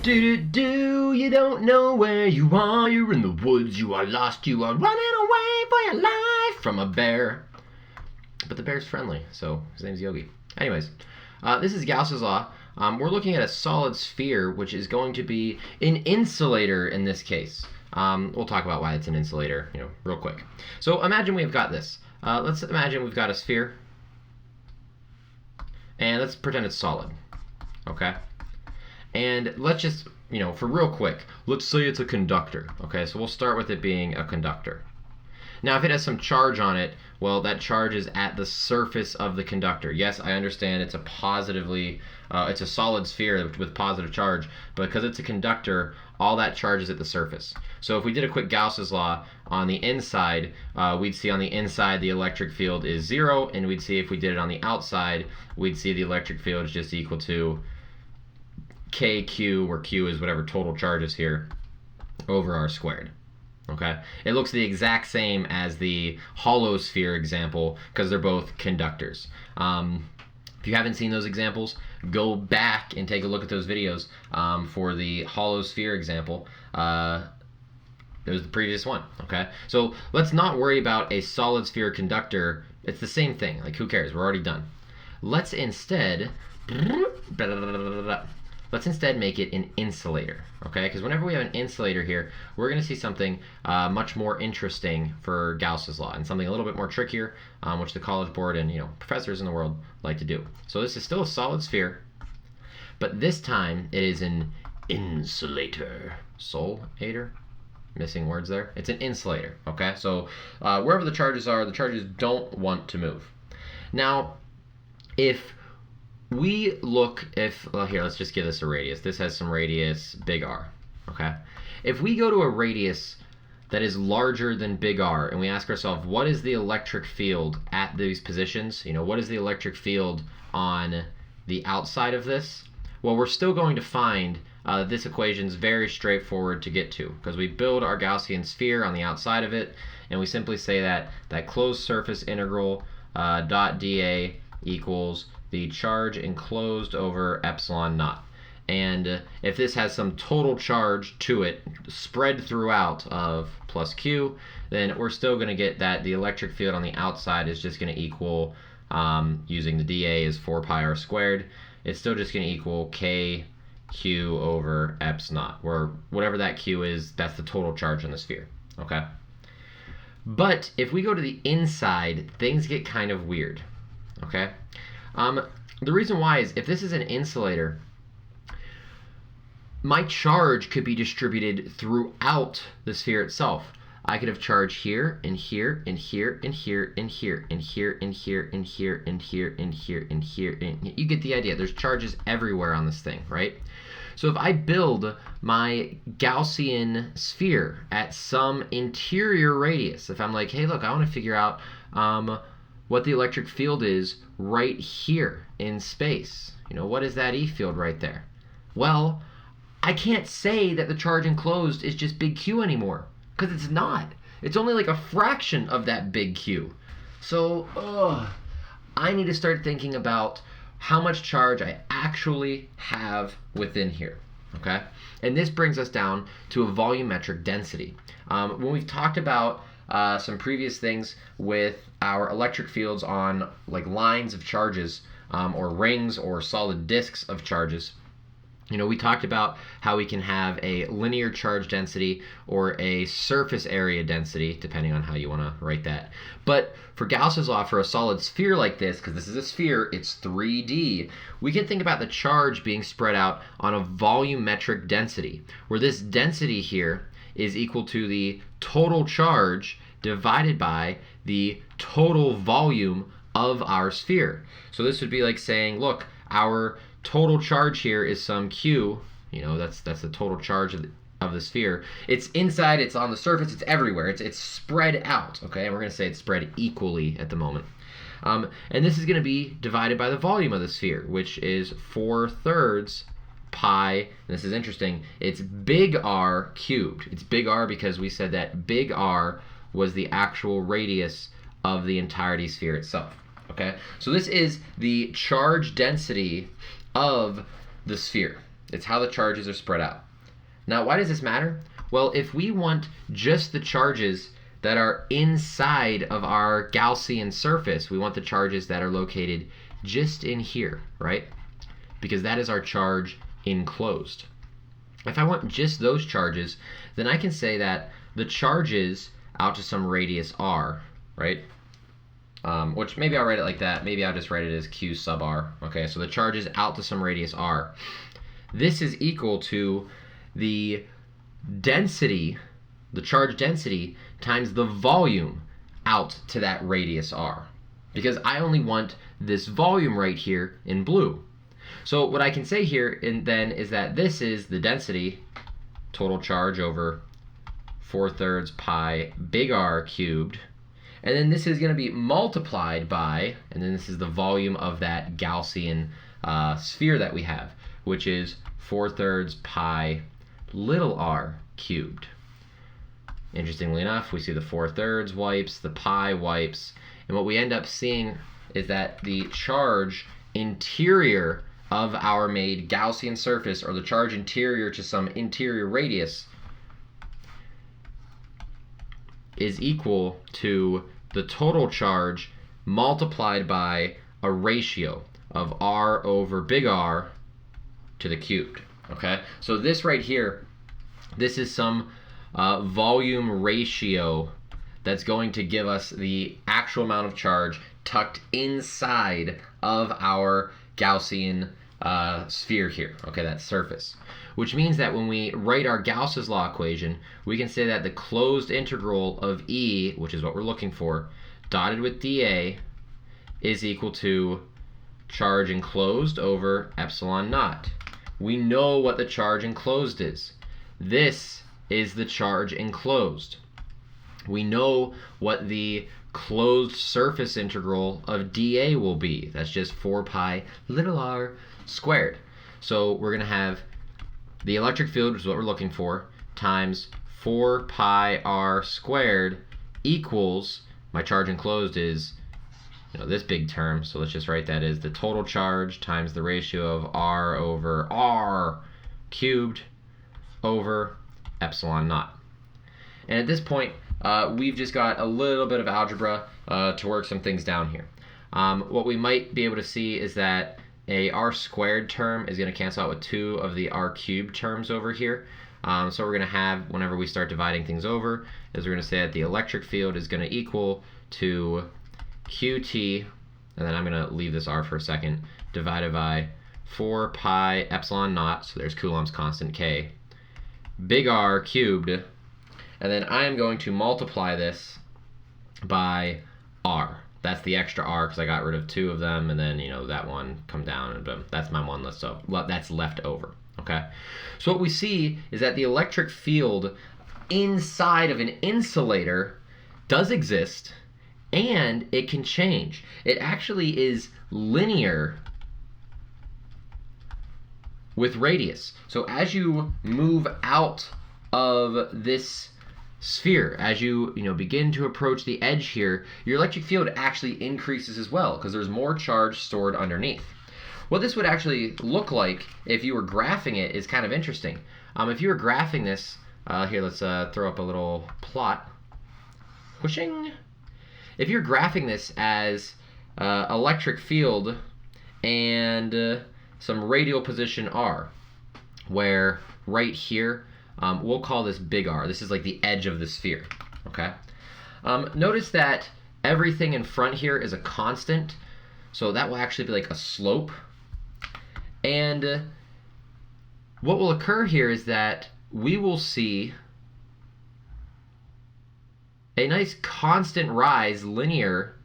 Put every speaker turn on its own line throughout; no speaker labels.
Do, you don't know where you are, you're in the woods, you are lost, you are running away for your life from a bear. But the bear's friendly, so his name's Yogi. Anyways, this is Gauss's law. We're looking at a solid sphere, which is going to be an insulator in this case. We'll talk about why it's an insulator, real quick. So imagine we've got this. Let's imagine we've got a sphere, and let's pretend it's solid, okay? And let's just, for real quick, let's say it's a conductor, okay? So we'll start with it being a conductor. Now, if it has some charge on it, well, that charge is at the surface of the conductor. Yes, I understand it's it's a solid sphere with positive charge, but because it's a conductor, all that charge is at the surface. So if we did a quick Gauss's law on the inside, we'd see on the inside the electric field is 0, and we'd see if we did it on the outside, we'd see the electric field is just equal to KQ, where Q is whatever total charge is here, over R squared. Okay, it looks the exact same as the hollow sphere example because they're both conductors. If you haven't seen those examples, go back and take a look at those videos. For the hollow sphere example, it was the previous one. Okay, so let's not worry about a solid sphere conductor. It's the same thing. Like, who cares? We're already done. Let's instead make it an insulator, okay? Because whenever we have an insulator here, we're going to see something much more interesting for Gauss's law, and something a little bit more trickier, which the College Board and professors in the world like to do. So this is still a solid sphere, but this time it is an insulator. Sol-ator? Missing words there. It's an insulator, okay? So wherever the charges are, the charges don't want to move. Now, if we look, here, let's just give this a radius. This has some radius, big R, okay? If we go to a radius that is larger than big R, and we ask ourselves, what is the electric field at these positions? What is the electric field on the outside of this? Well, we're still going to find that this equation is very straightforward to get to, because we build our Gaussian sphere on the outside of it, and we simply say that closed surface integral dot dA equals the charge enclosed over epsilon naught. And if this has some total charge to it spread throughout of plus Q, then we're still going to get that the electric field on the outside is just going to equal, using the dA is 4 pi r squared, it's still just going to equal KQ over eps naught, where whatever that Q is, that's the total charge in the sphere, okay? But if we go to the inside, things get kind of weird, okay? The reason why is if this is an insulator, my charge could be distributed throughout the sphere itself. I could have charge here, and here, and here, and here, and here, and here, and here, and here, and here, and here, and here, and you get the idea. There's charges everywhere on this thing, right? So if I build my Gaussian sphere at some interior radius, if I'm like, hey, look, I want to figure out what the electric field is right here in space. What is that E field right there? Well, I can't say that the charge enclosed is just big Q anymore, because it's not. It's only like a fraction of that big Q. So, I need to start thinking about how much charge I actually have within here, okay? And this brings us down to a volumetric density. When we've talked about some previous things with our electric fields on like lines of charges, or rings or solid disks of charges, we talked about how we can have a linear charge density or a surface area density, depending on how you want to write that. But for Gauss's law, for a solid sphere like this, because this is a sphere, it's 3D, we can think about the charge being spread out on a volumetric density, where this density here is equal to the total charge divided by the total volume of our sphere. So this would be like saying, look, our total charge here is some Q, that's the total charge of the sphere. It's inside, it's on the surface, it's everywhere, it's spread out, okay? And we're going to say it's spread equally at the moment. And this is going to be divided by the volume of the sphere, which is 4/3 pi, and this is interesting, it's big R cubed. It's big R because we said that big R was the actual radius of the entirety sphere itself. Okay, so this is the charge density of the sphere. It's how the charges are spread out. Now, why does this matter? Well, if we want just the charges that are inside of our Gaussian surface, we want the charges that are located just in here, right? Because that is our charge enclosed. If I want just those charges, then I can say that the charges out to some radius r, right? Which maybe I'll write it like that. Maybe I'll just write it as q sub r. Okay, so the charges out to some radius r. This is equal to the density, the charge density, times the volume out to that radius r. Because I only want this volume right here in blue. So what I can say here then is that this is the density, total charge over 4/3 pi big R cubed. And then this is going to be multiplied by, and then this is the volume of that Gaussian sphere that we have, which is 4/3 pi little r cubed. Interestingly enough, we see the 4/3 wipes, the pi wipes, and what we end up seeing is that the charge interior of our made Gaussian surface, or the charge interior to some interior radius, is equal to the total charge multiplied by a ratio of r over big R to the cubed. Okay, so this right here, this is some volume ratio that's going to give us the actual amount of charge tucked inside of our Gaussian sphere here, okay, that surface. Which means that when we write our Gauss's law equation, we can say that the closed integral of E, which is what we're looking for, dotted with dA, is equal to charge enclosed over epsilon naught. We know what the charge enclosed is. This is the charge enclosed. We know what the closed surface integral of dA will be. That's just 4 pi little r squared. So we're going to have the electric field, which is what we're looking for, times 4 pi r squared equals, my charge enclosed is, this big term, so let's just write that as the total charge times the ratio of r over r cubed over epsilon naught. And at this point, we've just got a little bit of algebra to work some things down here. What we might be able to see is that a r squared term is going to cancel out with 2 of the r cubed terms over here. So what we're going to have whenever we start dividing things over is we're going to say that the electric field is going to equal to qt, and then I'm going to leave this r for a second, divided by 4 pi epsilon naught, so there's Coulomb's constant k, big R cubed, and then I am going to multiply this by r. That's the extra r because I got rid of 2 of them, and then that one come down, and boom, that's my one that's left over. Okay, so what we see is that the electric field inside of an insulator does exist, and it can change. It actually is linear with radius. So as you move out of this sphere, as you begin to approach the edge here, your electric field actually increases as well because there's more charge stored underneath. What this would actually look like if you were graphing it is kind of interesting. If you were graphing this, here, let's throw up a little plot. Whooshing. If you're graphing this as electric field and some radial position r, where right here, we'll call this big R. This is like the edge of the sphere, okay? Notice that everything in front here is a constant, so that will actually be like a slope. And what will occur here is that we will see a nice constant rise, linear,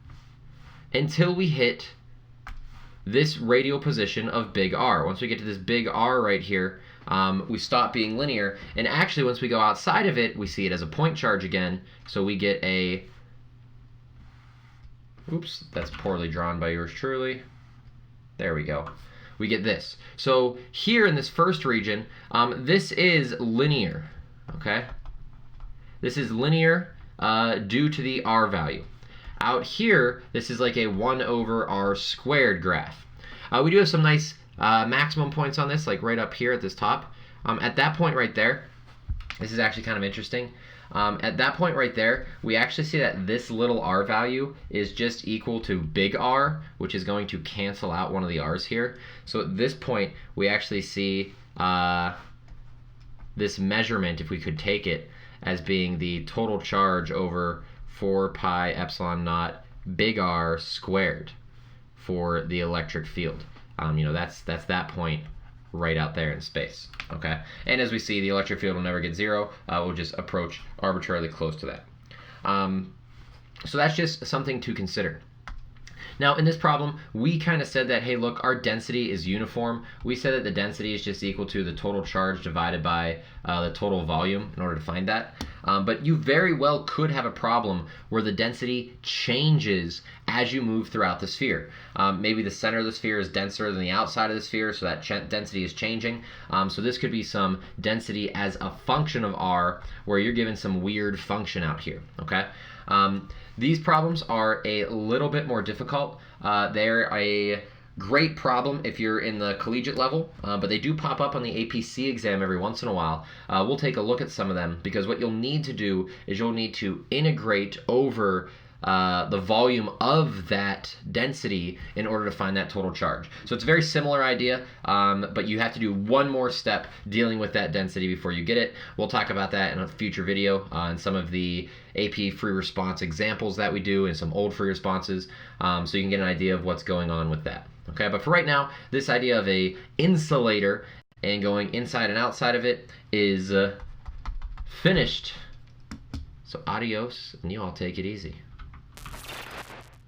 until we hit this radial position of big R. Once we get to this big R right here, we stop being linear, and actually once we go outside of it, we see it as a point charge again, so we get a, oops, that's poorly drawn by yours truly. There we go. We get this. So here in this first region, this is linear, okay? This is linear due to the R value. Out here, this is like a 1 over R squared graph. We do have some nice maximum points on this, like right up here at this top. At that point right there, this is actually kind of interesting. At that point right there, we actually see that this little r value is just equal to big R, which is going to cancel out one of the r's here. So at this point, we actually see this measurement, if we could take it, as being the total charge over 4 pi epsilon naught big R squared for the electric field. That's that point right out there in space, okay? And as we see, the electric field will never get zero. We'll just approach arbitrarily close to that. So that's just something to consider. Now, in this problem, we kind of said that, hey, look, our density is uniform. We said that the density is just equal to the total charge divided by the total volume in order to find that. But you very well could have a problem where the density changes as you move throughout the sphere. Maybe the center of the sphere is denser than the outside of the sphere, so that density is changing. So this could be some density as a function of r, where you're given some weird function out here, okay? These problems are a little bit more difficult. They're a great problem if you're in the collegiate level, but they do pop up on the APC exam every once in a while. We'll take a look at some of them, because what you'll need to do is you'll need to integrate over the volume of that density in order to find that total charge. So it's a very similar idea, but you have to do one more step dealing with that density before you get it. We'll talk about that in a future video and some of the AP free response examples that we do and some old free responses, so you can get an idea of what's going on with that. Okay, but for right now, this idea of a insulator and going inside and outside of it is finished. So adios, and you all take it easy.